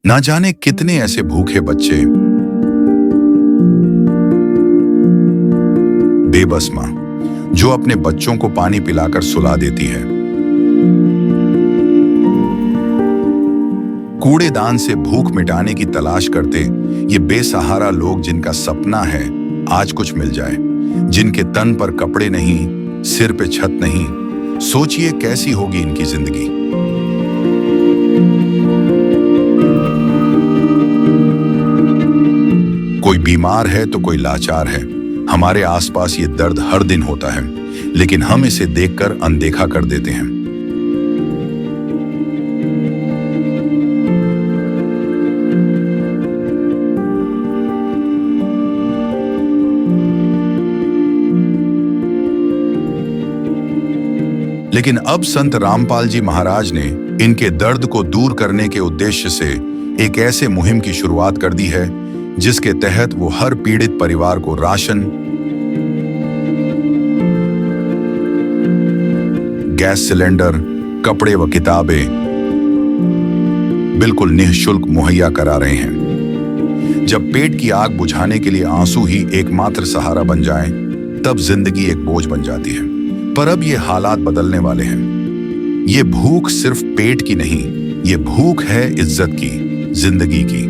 ना जाने कितने ऐसे भूखे बच्चे, बेबस माँ जो अपने बच्चों को पानी पिलाकर सुला देती है। कूड़ेदान से भूख मिटाने की तलाश करते ये बेसहारा लोग जिनका सपना है आज कुछ मिल जाए, जिनके तन पर कपड़े नहीं, सिर पे छत नहीं। सोचिए कैसी होगी इनकी जिंदगी। कोई बीमार है तो कोई लाचार है। हमारे आसपास ये दर्द हर दिन होता है, लेकिन हम इसे देखकर अनदेखा कर देते हैं। लेकिन अब संत रामपाल जी महाराज ने इनके दर्द को दूर करने के उद्देश्य से एक ऐसे मुहिम की शुरुआत कर दी है जिसके तहत वो हर पीड़ित परिवार को राशन, गैस सिलेंडर, कपड़े व किताबें बिल्कुल निःशुल्क मुहैया करा रहे हैं। जब पेट की आग बुझाने के लिए आंसू ही एकमात्र सहारा बन जाएं, तब जिंदगी एक बोझ बन जाती है। पर अब ये हालात बदलने वाले हैं। ये भूख सिर्फ पेट की नहीं, ये भूख है इज्जत की, जिंदगी की।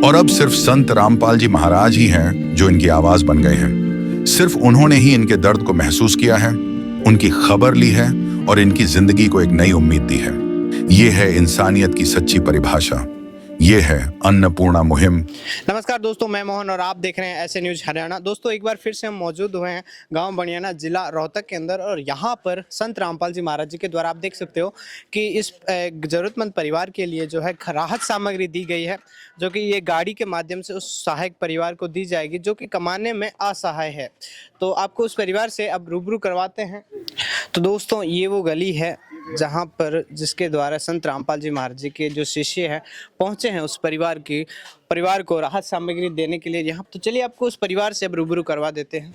और अब सिर्फ संत रामपाल जी महाराज ही हैं जो इनकी आवाज बन गए हैं। सिर्फ उन्होंने ही इनके दर्द को महसूस किया है, उनकी खबर ली है और इनकी जिंदगी को एक नई उम्मीद दी है। ये है इंसानियत की सच्ची परिभाषा। ये है अन्नपूर्णा मुहिम। नमस्कार दोस्तों, मैं मोहन और आप देख रहे हैं ऐसे न्यूज हरियाणा। दोस्तों एक बार फिर से हम मौजूद हुए हैं गांव बनियाना, जिला रोहतक के अंदर, और यहाँ पर संत रामपाल जी महाराज जी के द्वारा आप देख सकते हो कि इस जरूरतमंद परिवार के लिए जो है राहत सामग्री दी गई है, जो कि ये गाड़ी के माध्यम से उस सहायक परिवार को दी जाएगी जो कि कमाने में असहाय है। तो आपको उस परिवार से अब रूबरू करवाते हैं। तो दोस्तों ये वो गली है जहाँ पर जिसके द्वारा संत रामपाल जी महाराज जी के जो शिष्य हैं पहुँचे हैं उस परिवार को राहत सामग्री देने के लिए यहाँ। तो चलिए आपको उस परिवार से अब रूबरू करवा देते हैं।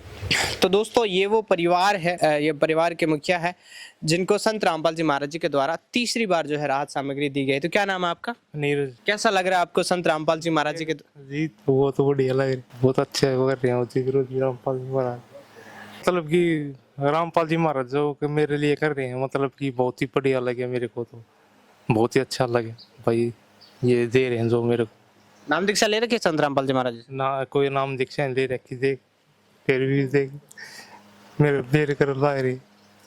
तो दोस्तों ये वो परिवार है, ये परिवार के मुखिया है जिनको संत रामपाल जी महाराज जी के द्वारा तीसरी बार जो है राहत सामग्री दी गई। तो क्या नाम है आपका? नीरज। कैसा लग रहा है आपको संत रामपाल जी महाराज जी के? जी वो तो बढ़िया लग रहा है, बहुत अच्छा कर रहे हैं रामपाल जी महाराज। मतलब कि रामपाल जी महाराज जो कि मेरे लिए कर रहे हैं, मतलब कि बहुत ही बढ़िया लगे मेरे को, तो बहुत ही अच्छा लगे भाई। ये दे रहे हैं जो मेरे को। नाम दीक्षा ले रखी है संत रामपाल जी महाराज जी? ना कोई नाम दीक्षा ले रखी, देख फिर भी देख मेरे कर ला रहे।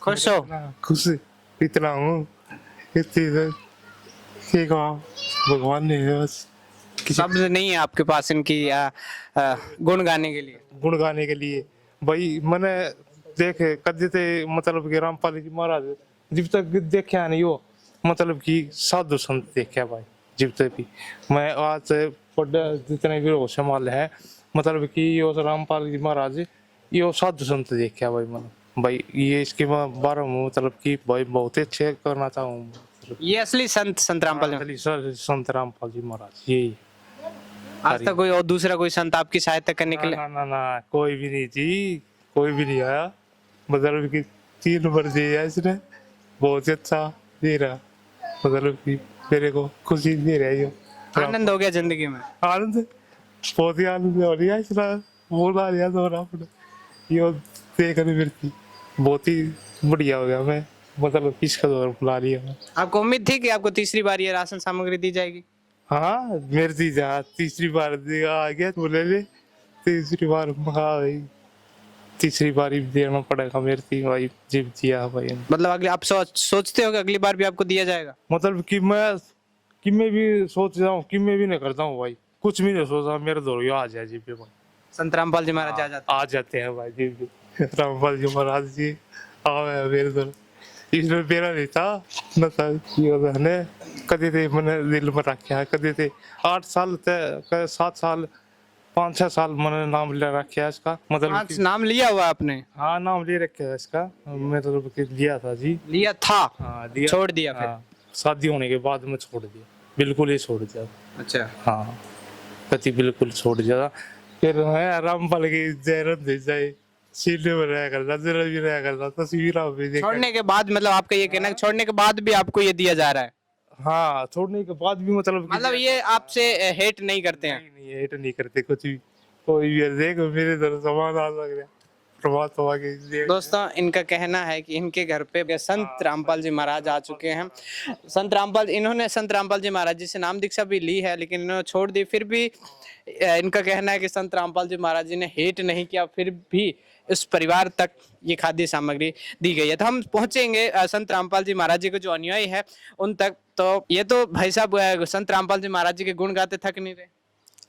खुश हो? खुश इतना हूँ भगवान ने बस शब्द नहीं है आपके पास इनकी गुण गाने के लिए? गुण गाने के लिए भाई मैंने देखे कद थे, मतलब कि रामपाल जी महाराज जब तक देखा नहीं हो, मतलब कि साधु संत देखा भाई जब तक भी। मैं आज जितने भी संभाल है, मतलब कि ये रामपाल जी महाराज ये साधु संत देखा भाई मैंने भाई। ये इसके बारे में मतलब कि भाई बहुत ही अच्छे करना चाहूँ। ये असली संत रामपाल जी? संत रामपाल जी महाराज यही। आज तक कोई और दूसरा कोई संत आपकी सहायता करने के लिए? ना कोई भी नहीं जी, कोई भी नहीं आया। मतलब कि 3 नंबर दिया इसने, बहुत ही अच्छा दे रहा, मतलब कि मेरे को खुशी दे रहा है। आनंद हो गया जिंदगी में? आनंद, बहुत ही आनंद हो रहा है। इसने बोला लिया तो ये देखने मिलती बहुत ही बढ़िया हो गया। मैं मतलब किसका दौर बुला लिया। आपको उम्मीद थी कि आपको तीसरी बार ये राशन सामग्री दी जाएगी? हाँ मेरे दी जा तीसरी बार आ गया, बोले ले तीसरी बार भाई, तीसरी बार ही देना पड़ेगा मेरे थी भाई, जिप दिया भाई। मतलब अगले आप सोचते हो कि अगली बार भी आपको दिया जाएगा? मतलब कि मैं भी सोच रहा हूँ कि मैं भी नहीं करता हूँ भाई, कुछ भी नहीं सोच रहा, मेरे दौर आ जाए जी पे भाई। संत रामपाल जी महाराज आ जाते हैं भाई जी। रामपाल जी महाराज जी आवे मेरे दौर, इसमें मेरा नहीं था न कदे थे, मैंने दिल में रखा कदे थे 8 साल 7 साल 5-6 साल मैंने नाम ले रखा है इसका। मतलब नाम लिया हुआ आपने? हाँ नाम ले रखा है इसका, मतलब लिया था जी। लिया था? हाँ छोड़ दिया फिर? हाँ, शादी होने के बाद में छोड़ दिया, बिल्कुल ही छोड़ दिया। अच्छा हाँ कति बिल्कुल छोड़ दिया। फिर रामपाल की जयरत दे जाए, सीने में रहा करता, जरा भी रहा करता, तस्वीर भी देखा। छोड़ने के बाद मतलब आपका ये कहना है छोड़ने के बाद भी आपको ये दिया जा रहा है? हाँ, छोड़ने के बाद भी मतलब मतलब ये आपसे हेट नहीं करते हैं? नहीं हेट नहीं करते कुछ भी। कोई भी देखो मेरे तरफ समाधान लग रहा है प्रभात हवा के। दोस्तों इनका कहना है कि इनके घर पे संत रामपाल जी महाराज आ चुके हैं। इन्होंने संत रामपाल जी महाराज जी से नाम दीक्षा भी ली है, लेकिन इन्होंने छोड़ दी। फिर भी इनका कहना है कि संत रामपाल जी महाराज जी ने हेट नहीं किया, फिर भी इस परिवार तक ये खाद्य सामग्री दी गई है। तो हम पहुंचेंगे संत रामपाल जी महाराज जी के जो अनुयायी है उन तक। तो ये तो भाई साहब संत रामपाल जी महाराज जी के गुण गाते थक नहीं रहे?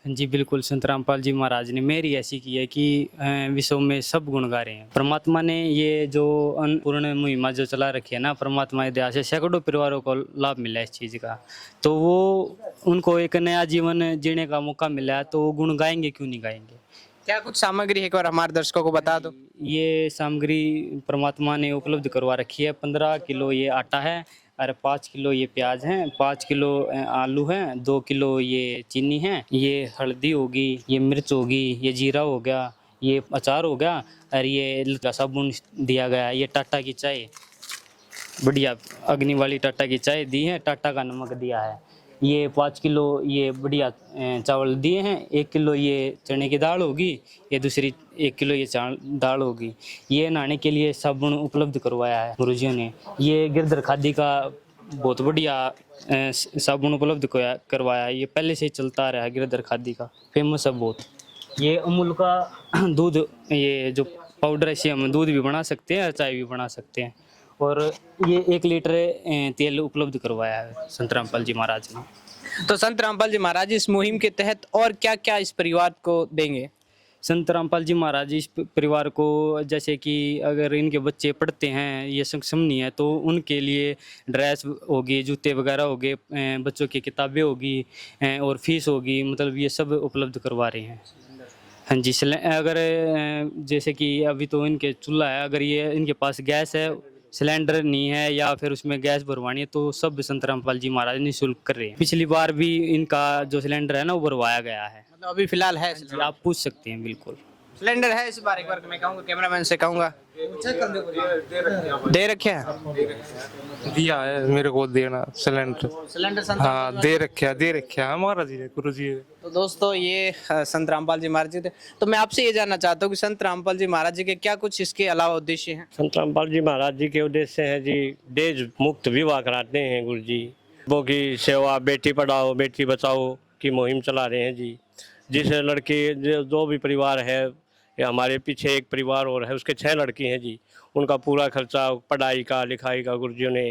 जी बिल्कुल, संत रामपाल जी महाराज ने मेरी ऐसी की है कि विश्व में सब गुण गा रहे हैं। परमात्मा ने ये जो अन्नपूर्ण मुहिमा जो चला रखी है ना, परमात्मा की दया से सैकड़ों परिवारों को लाभ मिला है इस चीज़ का। तो वो उनको एक नया जीवन जीने का मौका मिला है, तो वो गुण गाएंगे क्यों नहीं गाएंगे। क्या कुछ सामग्री है, एक बार हमारे दर्शकों को बता दो। ये सामग्री परमात्मा ने उपलब्ध करवा रखी है। 15 किलो ये आटा है और 5 किलो ये प्याज हैं, 5 किलो आलू हैं, 2 किलो ये चीनी है, ये हल्दी होगी, ये मिर्च होगी, ये जीरा हो गया, ये अचार हो गया और ये साबुन दिया गया है। ये टाटा की चाय, बढ़िया अग्नि वाली टाटा की चाय दी है, टाटा का नमक दिया है। ये 5 किलो ये बढ़िया चावल दिए हैं, 1 किलो ये चने की दाल होगी, ये दूसरी 1 किलो ये दाल होगी। ये नहाने के लिए साबुन उपलब्ध करवाया है गुरुजियों ने। ये गिरधर खादी का बहुत बढ़िया साबुन उपलब्ध करवाया है। ये पहले से ही चलता आ रहा है, गिरधर खादी का फेमस है बहुत। ये अमूल का दूध, ये जो पाउडर है, इसे हम दूध भी बना सकते हैं और चाय भी बना सकते हैं। और ये 1 लीटर तेल उपलब्ध करवाया है संत रामपाल जी महाराज ने। तो संत रामपाल जी महाराज इस मुहिम के तहत और क्या क्या इस परिवार को देंगे? संत रामपाल जी महाराज इस परिवार को, जैसे कि अगर इनके बच्चे पढ़ते हैं, ये सक्षम नहीं है, तो उनके लिए ड्रेस होगी, जूते वगैरह हो गए, बच्चों की किताबें होगी और फीस होगी, मतलब ये सब उपलब्ध करवा रहे हैं। हाँ जी, अगर जैसे कि अभी तो इनके चूल्हा है, अगर ये इनके पास गैस है, सिलेंडर नहीं है या फिर उसमें गैस भरवानी है, तो सब संत रामपाल जी महाराज निःशुल्क कर रहे हैं। पिछली बार भी इनका जो सिलेंडर है ना वो भरवाया गया है। मतलब अभी फिलहाल है आप पूछ सकते हैं, बिल्कुल सिलेंडर है इस बार। एक बार मैं कहूँगा, कैमरामैन से कहूँगा दे रखे हैं, दिया है मेरे को देना सिलेंडर। संत हाँ दे रखे हमारा जी गुरु जी। तो दोस्तों ये संत रामपाल जी महाराज जी थे। तो मैं आपसे ये जानना चाहता हूँ कि संत रामपाल जी महाराज जी के क्या कुछ इसके अलावा उद्देश्य हैं? संत रामपाल जी महाराज जी के उद्देश्य है जी, देश मुक्त विवाह कराते हैं गुरु जी। वो की सेवा, बेटी पढ़ाओ बेटी बचाओ की मुहिम चला रहे हैं जी। जिस लड़के जो भी परिवार है, हमारे पीछे एक परिवार और है, उसके 6 लड़की हैं जी, उनका पूरा खर्चा पढ़ाई का लिखाई का गुरुजियों ने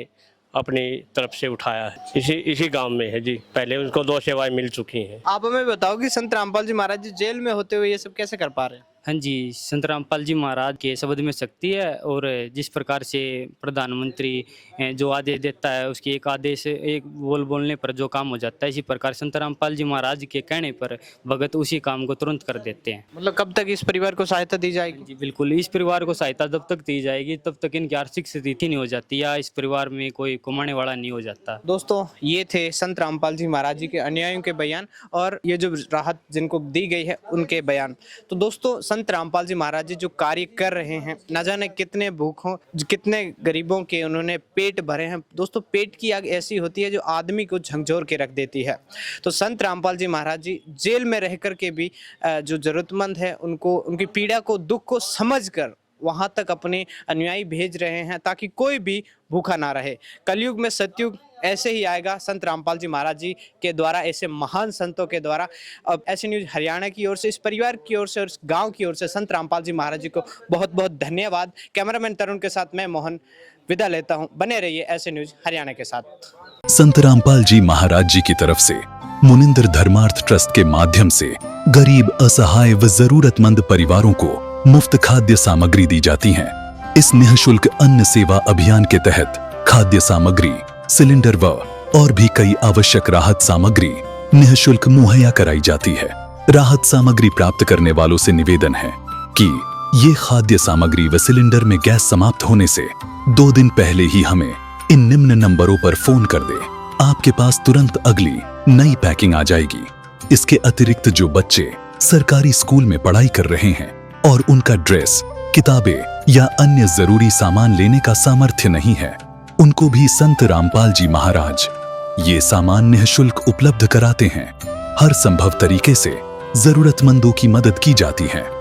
अपनी तरफ से उठाया है। इसी गांव में है जी। पहले उनको 2 सेवाएं मिल चुकी हैं। आप हमें बताओ कि संत रामपाल जी महाराज जी जेल में होते हुए ये सब कैसे कर पा रहे हैं? हाँ जी, संत रामपाल जी महाराज के शब्द में शक्ति है। और जिस प्रकार से प्रधानमंत्री जो आदेश देता है, उसकी एक आदेश, एक बोलने पर जो काम हो जाता है, इसी प्रकार संत रामपाल जी महाराज के कहने पर भगत उसी काम को तुरंत कर देते हैं। मतलब कब तक इस परिवार को सहायता दी जाएगी? जी बिल्कुल, इस परिवार को सहायता जब तक दी जाएगी तब तक इनकी आर्थिक स्थिति नहीं हो जाती या इस परिवार में कोई कमाने वाला नहीं हो जाता। दोस्तों ये थे संत रामपाल जी महाराज जी के अनुयायियों के बयान और ये जो राहत जिनको दी गई है उनके बयान। तो दोस्तों संत रामपाल जी महाराज जी जो कार्य कर रहे हैं, न जाने कितने भूखों, कितने गरीबों के उन्होंने पेट भरे हैं। दोस्तों पेट की आग ऐसी होती है जो आदमी को झकझोर के रख देती है। तो संत रामपाल जी महाराज जी जेल में रह कर के भी जो जरूरतमंद है उनको, उनकी पीड़ा को, दुख को समझकर वहां तक अपने अनुयायी भेज रहे हैं ताकि कोई भी भूखा ना रहे। कलयुग में सतयुग ऐसे ही आएगा संत रामपाल जी महाराज जी के द्वारा, ऐसे महान संतों के द्वारा। अब ऐसे न्यूज़ हरियाणा की ओर से, इस परिवार की ओर से और इस गांव की ओर से संत रामपाल जी महाराज जी को बहुत बहुत धन्यवाद। कैमरामैन तरुण के साथ मैं मोहन विदा लेता हूं। बने रहिए ऐसे न्यूज़ हरियाणा के साथ। संत रामपाल जी महाराज जी की तरफ से मुनिंदर धर्मार्थ ट्रस्ट के माध्यम से गरीब, असहाय व जरूरतमंद परिवारों को मुफ्त खाद्य सामग्री दी जाती है। इस निःशुल्क अन्न सेवा अभियान के तहत खाद्य सामग्री, सिलेंडर व और भी कई आवश्यक राहत सामग्री निःशुल्क मुहैया कराई जाती है। राहत सामग्री प्राप्त करने वालों से निवेदन है कि ये खाद्य सामग्री व सिलेंडर में गैस समाप्त होने से 2 दिन पहले ही हमें इन निम्न नंबरों पर फोन कर दे। आपके पास तुरंत अगली नई पैकिंग आ जाएगी। इसके अतिरिक्त जो बच्चे सरकारी स्कूल में पढ़ाई कर रहे हैं और उनका ड्रेस, किताबें या अन्य जरूरी सामान लेने का सामर्थ्य नहीं है, उनको भी संत रामपाल जी महाराज ये सामान निःशुल्क उपलब्ध कराते हैं। हर संभव तरीके से जरूरतमंदों की मदद की जाती है।